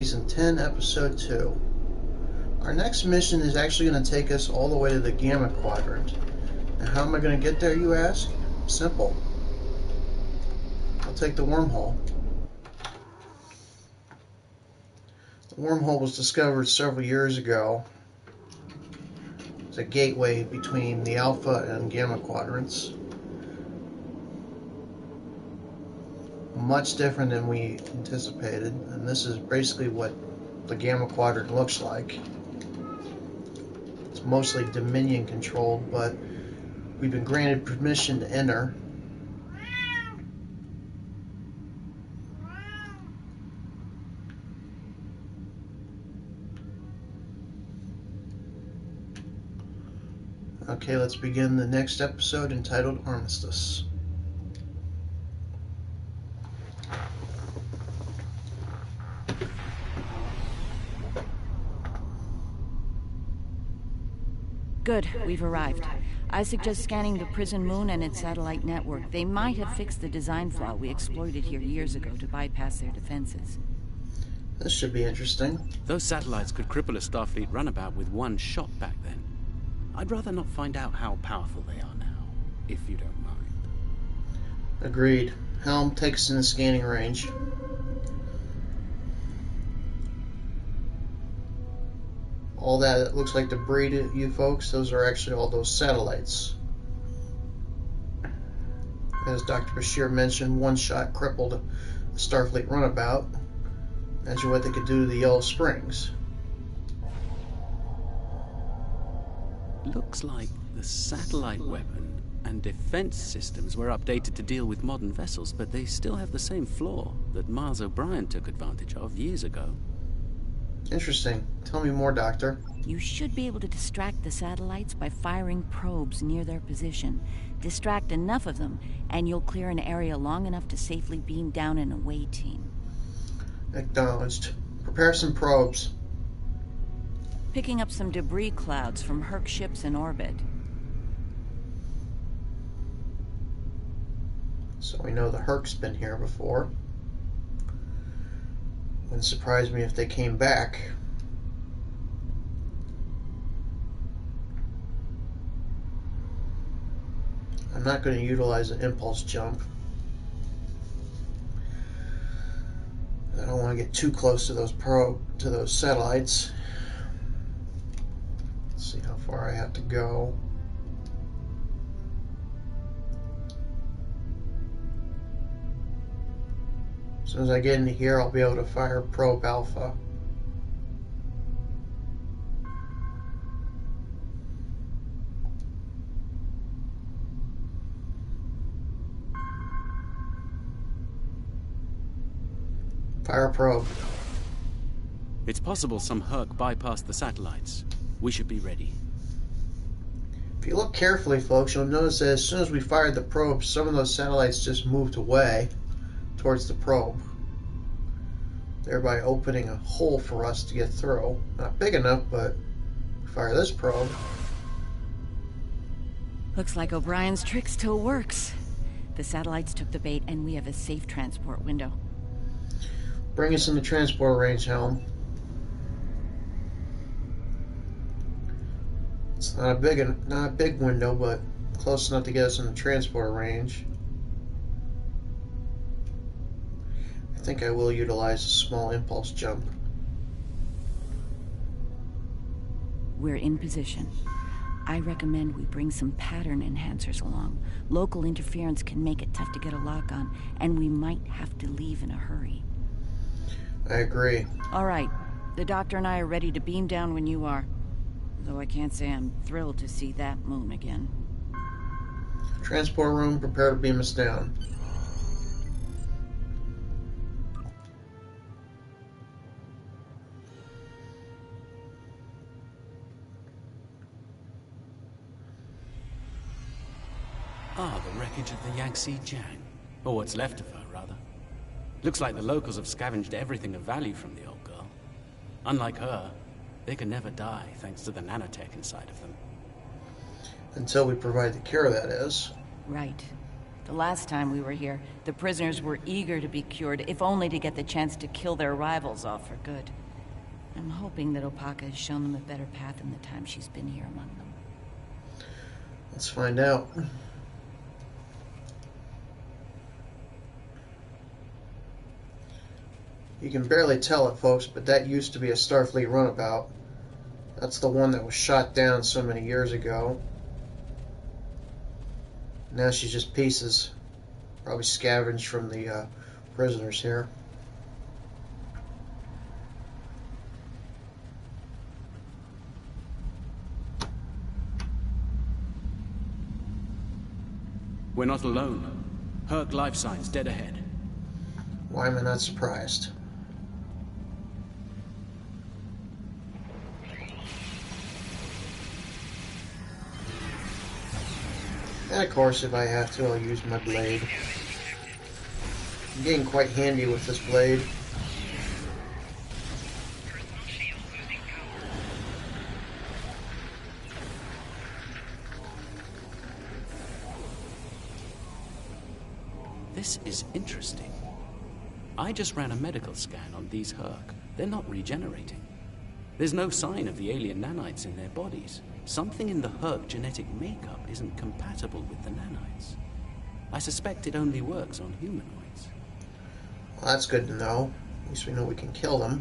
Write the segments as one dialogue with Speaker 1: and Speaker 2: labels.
Speaker 1: Season 10, Episode 2. Our next mission is actually going to take us all the way to the Gamma Quadrant. And how am I going to get there, you ask? Simple. I'll take the wormhole. The wormhole was discovered several years ago. It's a gateway between the Alpha and Gamma Quadrants. Much different than we anticipated, and this is basically what the Gamma Quadrant looks like. It's mostly Dominion controlled, but we've been granted permission to enter. Okay, let's begin the next episode entitled Armistice.
Speaker 2: Good, we've arrived. I suggest scanning the prison moon and its satellite network. They might have fixed the design flaw we exploited here years ago to bypass their defenses.
Speaker 1: This should be interesting.
Speaker 3: Those satellites could cripple a Starfleet runabout with one shot back then. I'd rather not find out how powerful they are now, if you don't mind.
Speaker 1: Agreed. Helm, take us in the scanning range. All that looks like debris to you folks, those are actually all those satellites. As Dr. Bashir mentioned, one shot crippled a Starfleet runabout. Imagine what they could do to the Yellow Springs.
Speaker 3: Looks like the satellite weapon and defense systems were updated to deal with modern vessels, but they still have the same flaw that Miles O'Brien took advantage of years ago.
Speaker 1: Interesting. Tell me more, Doctor.
Speaker 2: You should be able to distract the satellites by firing probes near their position. Distract enough of them, and you'll clear an area long enough to safely beam down an away team.
Speaker 1: Acknowledged. Prepare some probes.
Speaker 2: Picking up some debris clouds from Herc ships in orbit.
Speaker 1: So we know the Herc's been here before. Wouldn't surprise me if they came back. I'm not going to utilize an impulse jump. I don't want to get too close to those satellites. Let's see how far I have to go. As soon as I get into here, I'll be able to fire probe Alpha. Fire probe.
Speaker 3: It's possible some Herc bypassed the satellites. We should be ready.
Speaker 1: If you look carefully, folks, you'll notice that as soon as we fired the probe, some of those satellites just moved away towards the probe, thereby opening a hole for us to get through. Not big enough, but fire this probe.
Speaker 2: Looks like O'Brien's trick still works. The satellites took the bait, and we have a safe transport window.
Speaker 1: Bring us in the transport range, Helm. It's not a big window, but close enough to get us in the transport range. I think I will utilize a small impulse jump.
Speaker 2: We're in position. I recommend we bring some pattern enhancers along. Local interference can make it tough to get a lock on, and we might have to leave in a hurry.
Speaker 1: I agree.
Speaker 2: All right. The doctor and I are ready to beam down when you are. Though I can't say I'm thrilled to see that moon again.
Speaker 1: Transport room, prepare to beam us down.
Speaker 3: Ah, the wreckage of the Yangtze Jiang. Or what's left of her, rather. Looks like the locals have scavenged everything of value from the old girl. Unlike her, they can never die thanks to the nanotech inside of them.
Speaker 1: Until we provide the cure, that is.
Speaker 2: Right. The last time we were here, the prisoners were eager to be cured, if only to get the chance to kill their rivals off for good. I'm hoping that Opaka has shown them a better path in the time she's been here among them.
Speaker 1: Let's find out. You can barely tell it, folks, but that used to be a Starfleet runabout. That's the one that was shot down so many years ago. Now she's just pieces. Probably scavenged from the prisoners here.
Speaker 3: We're not alone. Herc life signs dead ahead.
Speaker 1: Why am I not surprised? And of course, if I have to, I'll use my blade. I'm getting quite handy with this blade.
Speaker 3: This is interesting. I just ran a medical scan on these Herc. They're not regenerating. There's no sign of the alien nanites in their bodies. Something in the Herc genetic makeup isn't compatible with the nanites. I suspect it only works on humanoids.
Speaker 1: Well, that's good to know. At least we know we can kill them.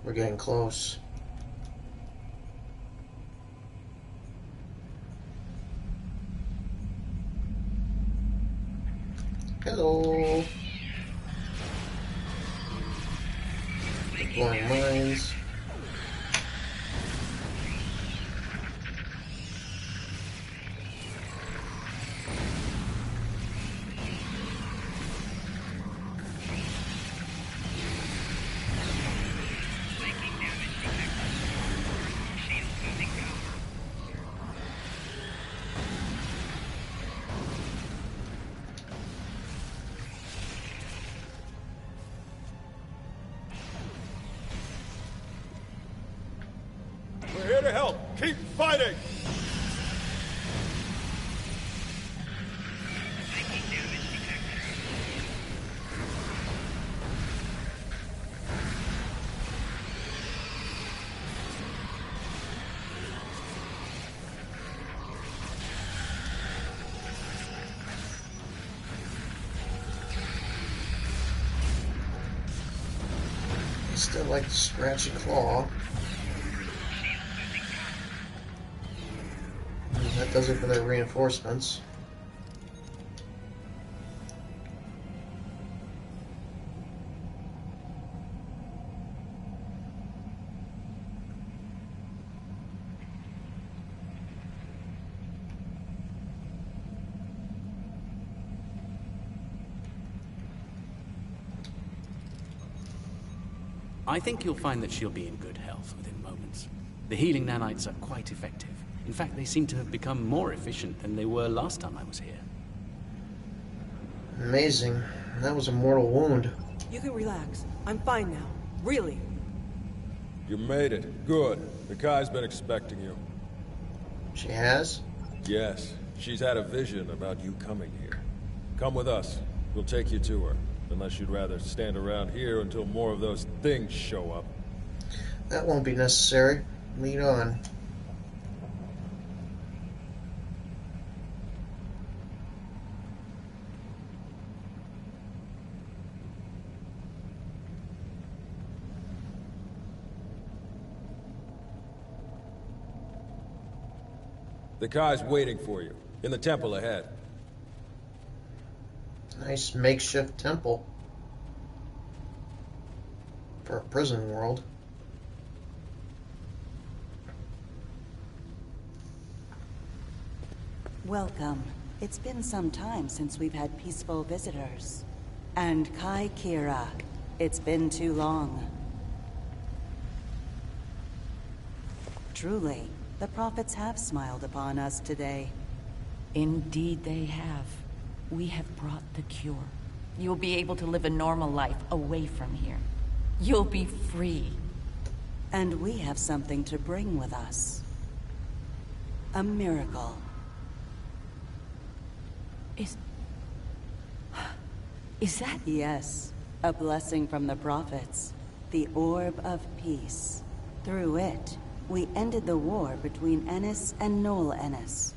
Speaker 1: We're getting close. Hello. Deploying mines.
Speaker 4: We're here to help. Keep fighting!
Speaker 1: Still like to scratch a claw. That does it for their reinforcements.
Speaker 3: I think you'll find that she'll be in good health within moments. The healing nanites are quite effective. In fact, they seem to have become more efficient than they were last time I was here.
Speaker 1: Amazing. That was a mortal wound.
Speaker 5: You can relax. I'm fine now. Really.
Speaker 4: You made it. Good. Mikai's been expecting you.
Speaker 1: She has?
Speaker 4: Yes. She's had a vision about you coming here. Come with us. We'll take you to her. Unless you'd rather stand around here until more of those things show up.
Speaker 1: That won't be necessary. Lead on.
Speaker 4: The Kai's waiting for you, in the temple ahead.
Speaker 1: Nice makeshift temple for a prison world.
Speaker 2: Welcome. It's been some time since we've had peaceful visitors. And Kai Kira, it's been too long. Truly, the prophets have smiled upon us today. Indeed they have. We have brought the cure. You'll be able to live a normal life away from here. You'll be free. And we have something to bring with us. A miracle. Is that... Yes, a blessing from the prophets. The Orb of Peace. Through it, we ended the war between Ennis and Noel Ennis.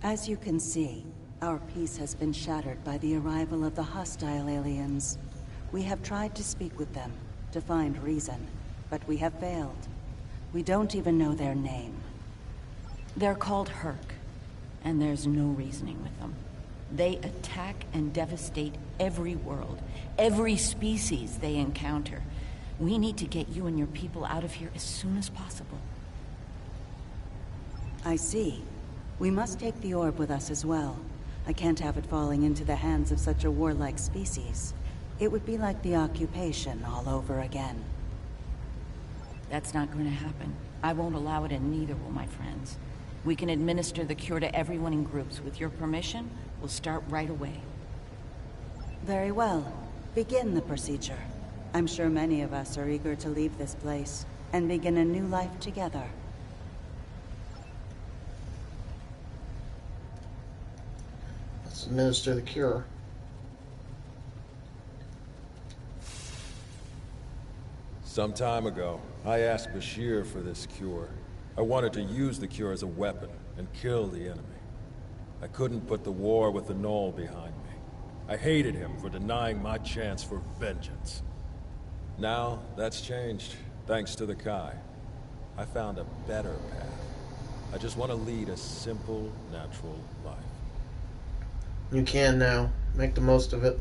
Speaker 2: As you can see, our peace has been shattered by the arrival of the hostile aliens. We have tried to speak with them, to find reason, but we have failed. We don't even know their name. They're called Herc, and there's no reasoning with them. They attack and devastate every world, every species they encounter. We need to get you and your people out of here as soon as possible. I see. We must take the orb with us as well. I can't have it falling into the hands of such a warlike species. It would be like the occupation all over again. That's not going to happen. I won't allow it, and neither will my friends. We can administer the cure to everyone in groups. With your permission, we'll start right away. Very well. Begin the procedure. I'm sure many of us are eager to leave this place and begin a new life together.
Speaker 1: Let's administer the cure.
Speaker 4: Some time ago, I asked Bashir for this cure. I wanted to use the cure as a weapon and kill the enemy. I couldn't put the war with the Knoll behind me. I hated him for denying my chance for vengeance. Now, that's changed, thanks to the Kai. I found a better path. I just want to lead a simple, natural life.
Speaker 1: You can now. Make the most of it.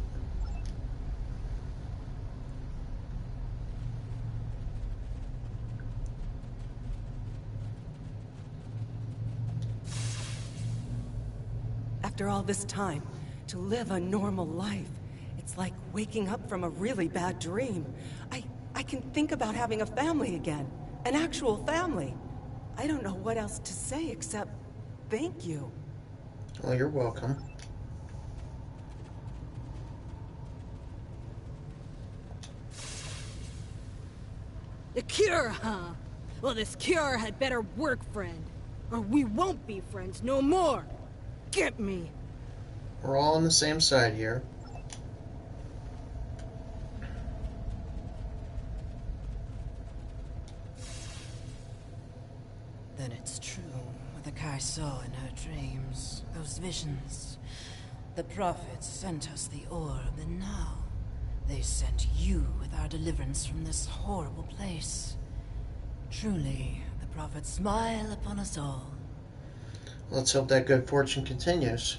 Speaker 5: After all this time, to live a normal life, it's like waking up from a really bad dream. I can think about having a family again. An actual family. I don't know what else to say except thank you.
Speaker 1: Well, you're welcome.
Speaker 6: The cure, huh? Well, this cure had better work, friend. Or we won't be friends no more. Get me.
Speaker 1: We're all on the same side here.
Speaker 7: Then it's true what the Kai saw in her dreams. Those visions. The prophets sent us the orb, and now they sent you with our deliverance from this horrible place. Truly, the prophets smile upon us all.
Speaker 1: Let's hope that good fortune continues.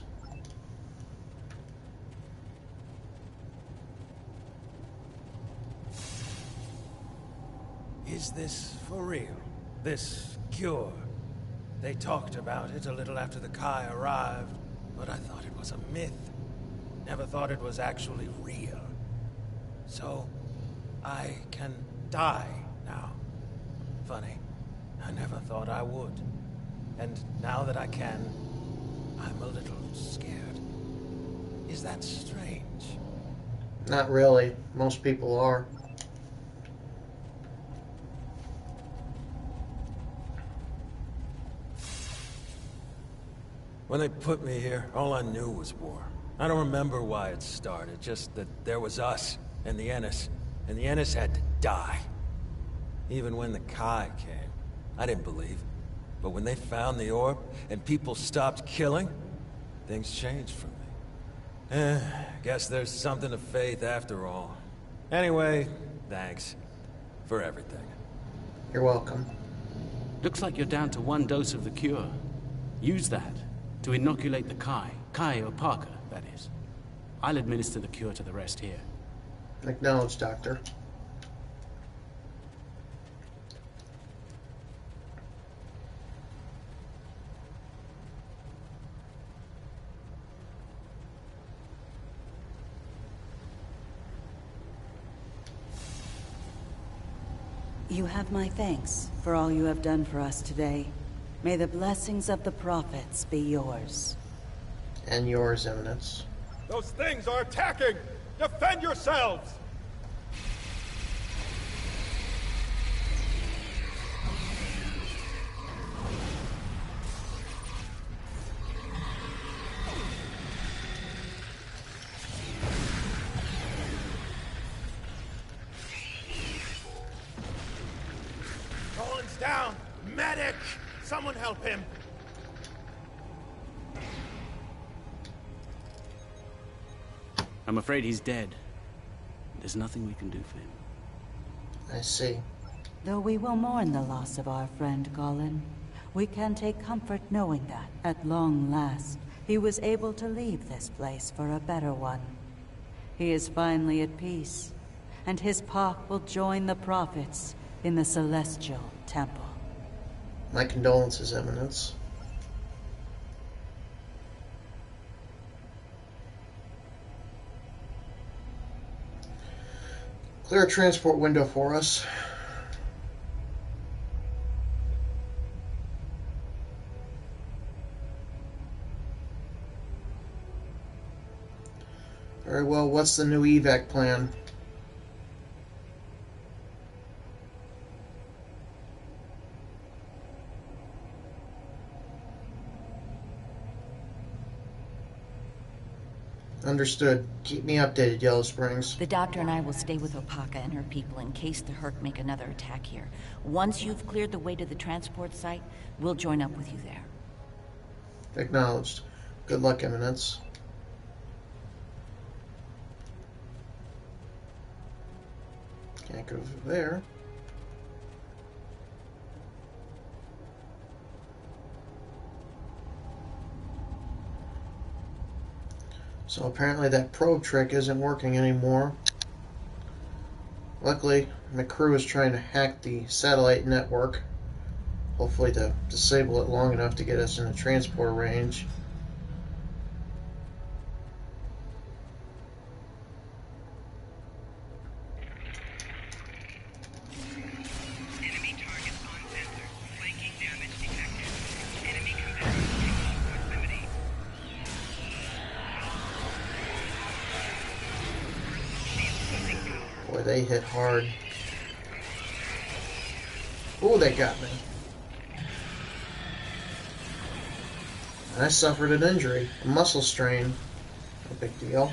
Speaker 8: Is this for real? This cure? They talked about it a little after the Kai arrived, but I thought it was a myth. Never thought it was actually real. So, I can die now. Funny, I never thought I would. And now that I can, I'm a little scared. Is that strange?
Speaker 1: Not really. Most people are.
Speaker 8: When they put me here, all I knew was war. I don't remember why it started, just that there was us and the Ennis had to die. Even when the Kai came, I didn't believe. But when they found the orb and people stopped killing, things changed for me. Guess there's something to faith after all.
Speaker 4: Anyway, thanks for everything.
Speaker 1: You're welcome.
Speaker 3: Looks like you're down to 1 dose of the cure. Use that to inoculate the Kai or Parker, that is. I'll administer the cure to the rest here.
Speaker 1: Acknowledge, Doctor.
Speaker 2: You have my thanks for all you have done for us today. May the blessings of the prophets be yours.
Speaker 1: And yours, Eminence.
Speaker 4: Those things are attacking! Defend yourselves!
Speaker 8: Roland's down! Medic! Someone help him!
Speaker 3: I'm afraid he's dead. There's nothing we can do for him.
Speaker 1: I see.
Speaker 2: Though we will mourn the loss of our friend Colin, we can take comfort knowing that, at long last, he was able to leave this place for a better one. He is finally at peace, and his Pak will join the prophets in the Celestial Temple.
Speaker 1: My condolences, Eminence. Clear a transport window for us. Very well, what's the new evac plan? Understood. Keep me updated, Yellow Springs.
Speaker 2: The doctor and I will stay with Opaka and her people in case the Herc make another attack here. Once you've cleared the way to the transport site, we'll join up with you there.
Speaker 1: Acknowledged. Good luck, Eminence. Can't go through there. So apparently that probe trick isn't working anymore. Luckily, my crew is trying to hack the satellite network. Hopefully to disable it long enough to get us in the transport range.
Speaker 9: Enemy targets on sensor. Flanking damage detected. Enemy combatants in proximity.
Speaker 1: Boy, they hit hard. Ooh, they got me. I suffered an injury, a muscle strain. No big deal.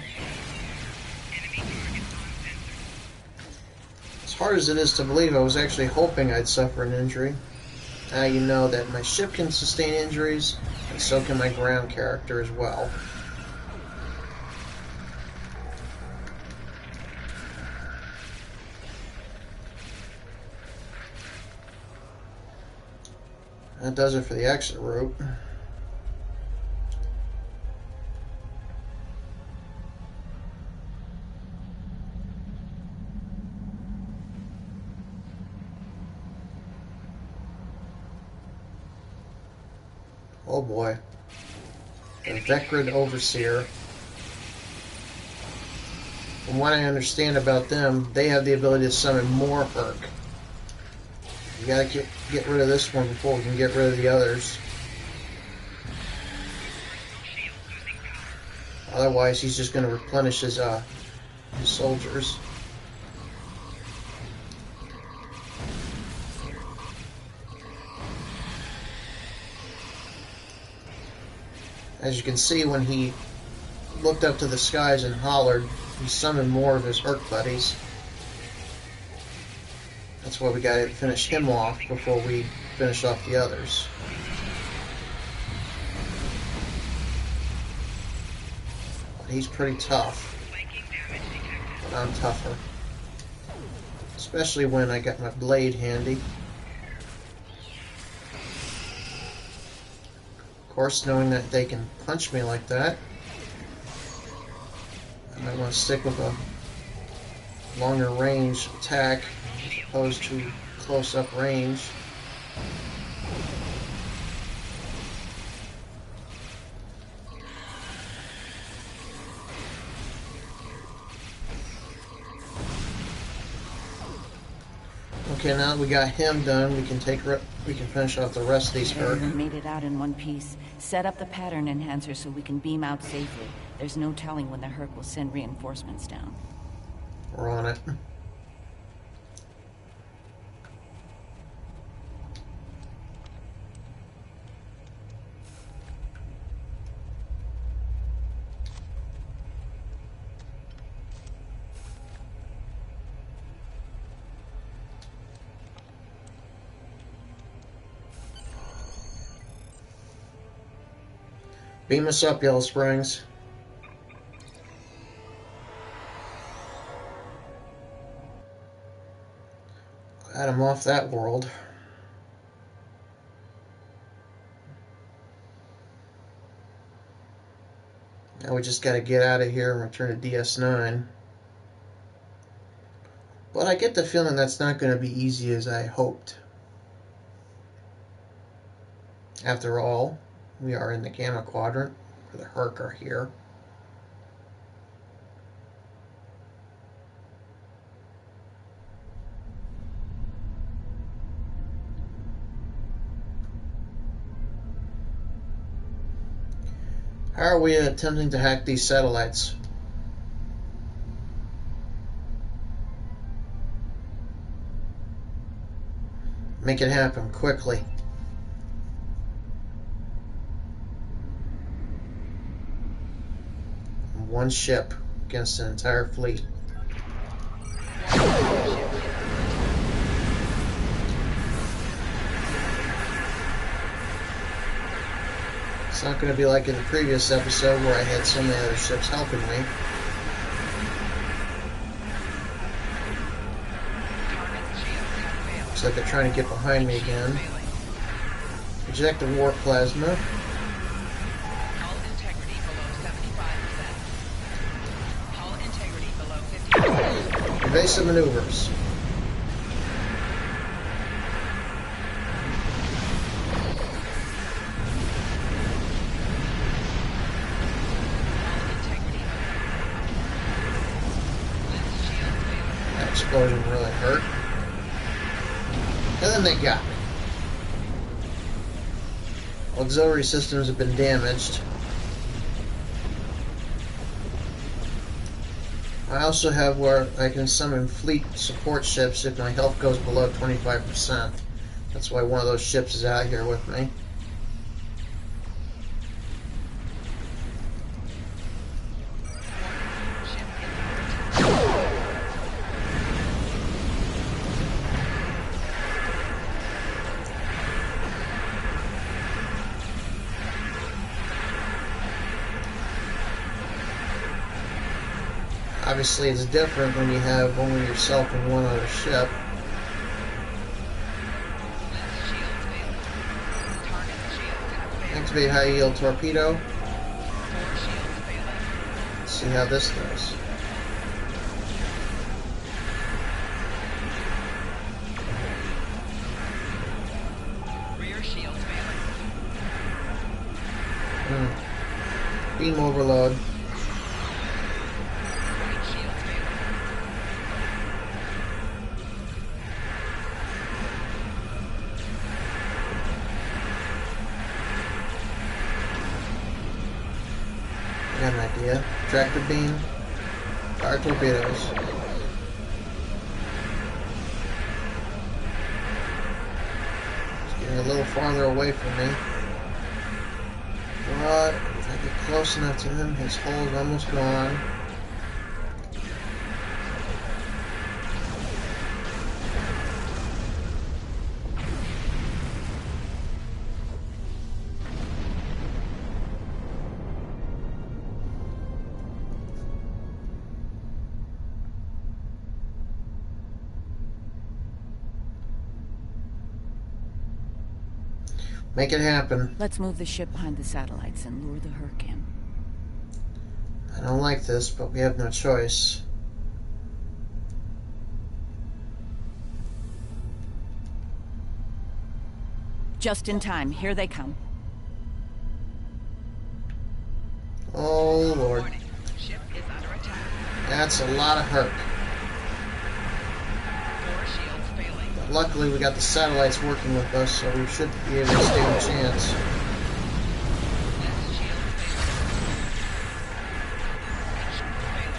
Speaker 1: As hard as it is to believe, I was actually hoping I'd suffer an injury. Now you know that my ship can sustain injuries, and so can my ground character as well. That does it for the exit route. Oh boy. The Vecrid Overseer. From what I understand about them, they have the ability to summon more Herc. We gotta get rid of this one before we can get rid of the others. Otherwise, he's just gonna replenish his soldiers. As you can see, when he looked up to the skies and hollered, he summoned more of his Herc buddies. That's why we gotta finish him off before we finish off the others. But he's pretty tough. But I'm tougher. Especially when I got my blade handy. Of course, knowing that they can punch me like that, I might want to stick with a longer range attack as opposed to close-up range. Okay, now that we got him done, we can finish off the rest of these Herc.
Speaker 2: Everyone made it out in one piece. Set up the pattern enhancer so we can beam out safely. There's no telling when the Herc will send reinforcements down.
Speaker 1: We're on it. Beam us up, Yellow Springs. Got him off that world. Now we just got to get out of here and return to DS9. But I get the feeling that's not going to be easy as I hoped. After all, we are in the Gamma Quadrant, where the Herc are here. How are we attempting to hack these satellites? Make it happen quickly. One ship against an entire fleet. It's not going to be like in the previous episode where I had so many other ships helping me. Looks like they're trying to get behind me again. Eject the warp plasma. Evasive maneuvers. That explosion really hurt. And then they got me. Auxiliary systems have been damaged. I also have where I can summon fleet support ships if my health goes below 25%. That's why one of those ships is out here with me. Obviously, it's different when you have only yourself and one other ship. Activate high yield torpedo. Let's see how this does.
Speaker 9: Rear shield failing.
Speaker 1: Beam overload. I got an idea. Tractor beam, fire torpedoes. It's getting a little farther away from me. But if I get close enough to him, his hull is almost gone. Make it happen.
Speaker 2: Let's move the ship behind the satellites and lure the Herc in.
Speaker 1: I don't like this, but we have no choice.
Speaker 2: Just in time. Here they come.
Speaker 1: Oh, Lord.
Speaker 9: Warning. Ship is under attack.
Speaker 1: That's a lot of Herc.
Speaker 9: 4 shields failing.
Speaker 1: But luckily, we got the satellites working with us, so we should be able to stand a chance.
Speaker 9: Left shield failing. Right shield failing.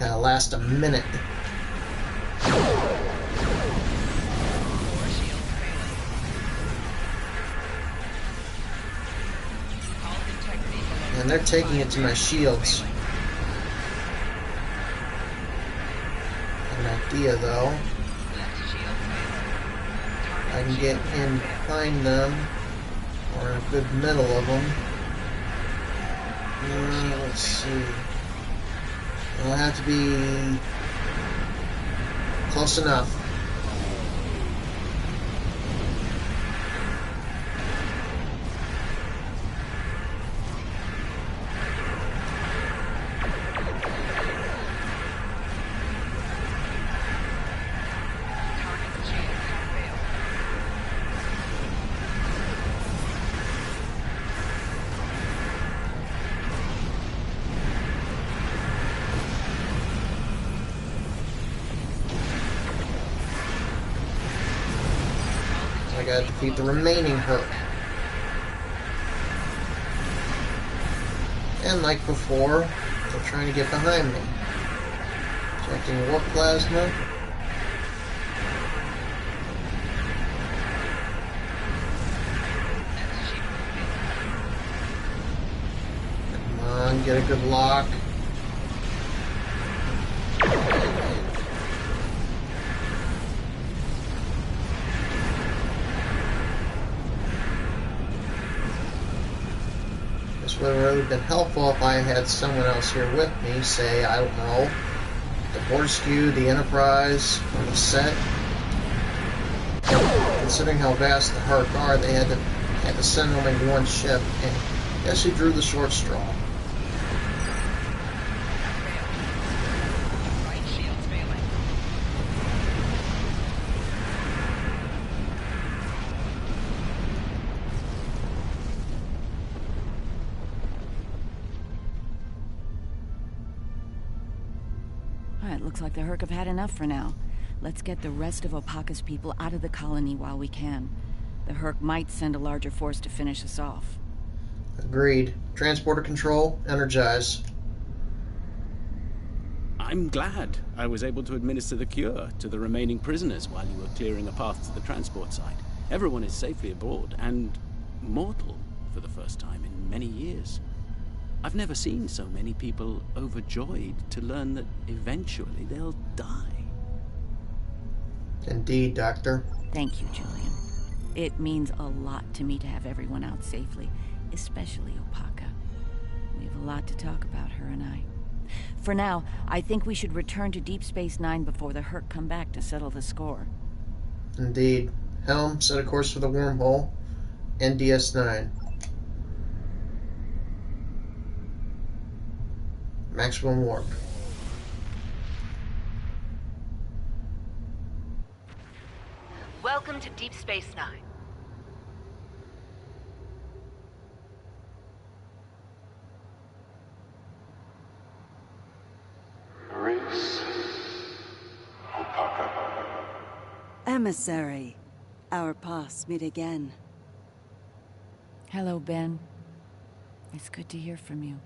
Speaker 1: Gotta last a minute.
Speaker 9: 4 shields failing. Hull integrity below.
Speaker 1: And they're taking it to my shields. An idea, though.
Speaker 9: Left shield failing.
Speaker 1: I can get in behind them, or in a good middle of them. Let's see. It'll have to be close enough.
Speaker 9: Target's shields have failed.
Speaker 1: I gotta defeat the remaining Herc. And like before, they're trying to get behind me. Checking warp plasma. Come on, get a good lock. This would have really been helpful if I had someone else here with me, say, I don't know, the Borskew, the Enterprise, or the Set. Considering how vast the Herc are, they had to send only one ship, and I guess he drew the short straw.
Speaker 9: Right shields failing.
Speaker 2: All right, looks like the Herc have had enough for now. Let's get the rest of Opaka's people out of the colony while we can. The Herc might send a larger force to finish us off.
Speaker 1: Agreed. Transporter control, energize.
Speaker 3: I'm glad I was able to administer the cure to the remaining prisoners while you were clearing a path to the transport site. Everyone is safely aboard and mortal for the first time in many years. I've never seen so many people overjoyed to learn that eventually they'll die.
Speaker 1: Indeed, Doctor.
Speaker 2: Thank you, Julian. It means a lot to me to have everyone out safely, especially Opaka. We have a lot to talk about, her and I. For now, I think we should return to Deep Space Nine before the Herc come back to settle the score.
Speaker 1: Indeed. Helm, set a course for the wormhole. NDS-9. Maximum warp.
Speaker 10: Welcome to Deep Space Nine.
Speaker 11: Emissary, our paths meet again.
Speaker 2: Hello, Ben. It's good to hear from you.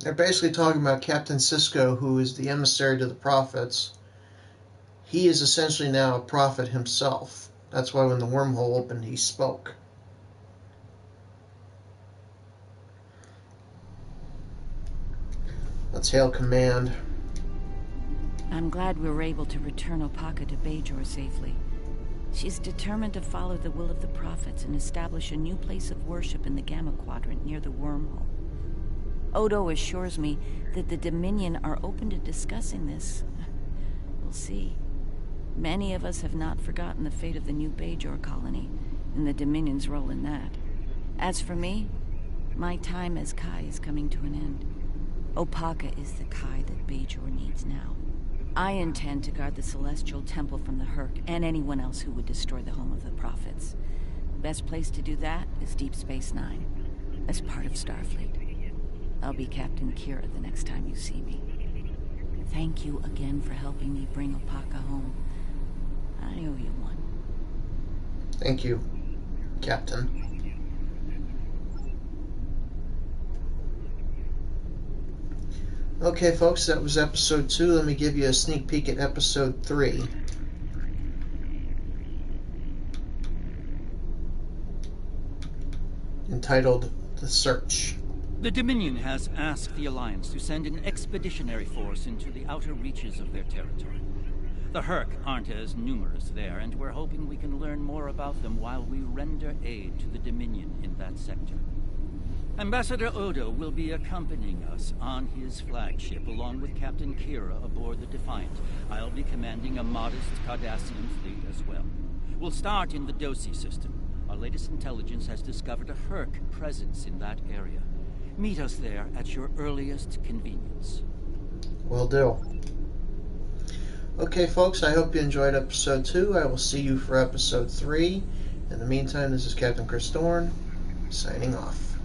Speaker 1: They're basically talking about Captain Sisko, who is the emissary to the prophets. He is essentially now a prophet himself. That's why when the wormhole opened, he spoke. Let's hail command.
Speaker 2: I'm glad we were able to return Opaka to Bajor safely. She's determined to follow the will of the prophets and establish a new place of worship in the Gamma Quadrant near the wormhole. Odo assures me that the Dominion are open to discussing this. We'll see. Many of us have not forgotten the fate of the new Bajor colony, and the Dominion's role in that. As for me, my time as Kai is coming to an end. Opaka is the Kai that Bajor needs now. I intend to guard the Celestial Temple from the Herc and anyone else who would destroy the home of the Prophets. The best place to do that is Deep Space Nine, as part of Starfleet. I'll be Captain Kira the next time you see me. Thank you again for helping me bring Opaka home. I owe you one.
Speaker 1: Thank you, Captain. Okay, folks, that was episode 2. Let me give you a sneak peek at episode 3. Entitled The Search.
Speaker 10: The Dominion has asked the Alliance to send an expeditionary force into the outer reaches of their territory. The Herc aren't as numerous there, and we're hoping we can learn more about them while we render aid to the Dominion in that sector. Ambassador Odo will be accompanying us on his flagship, along with Captain Kira aboard the Defiant. I'll be commanding a modest Cardassian fleet as well. We'll start in the Dosi system. Our latest intelligence has discovered a Herc presence in that area. Meet us there at your earliest convenience.
Speaker 1: Will do. Okay, folks, I hope you enjoyed episode 2. I will see you for episode 3. In the meantime, this is Captain Chris Dorn, signing off.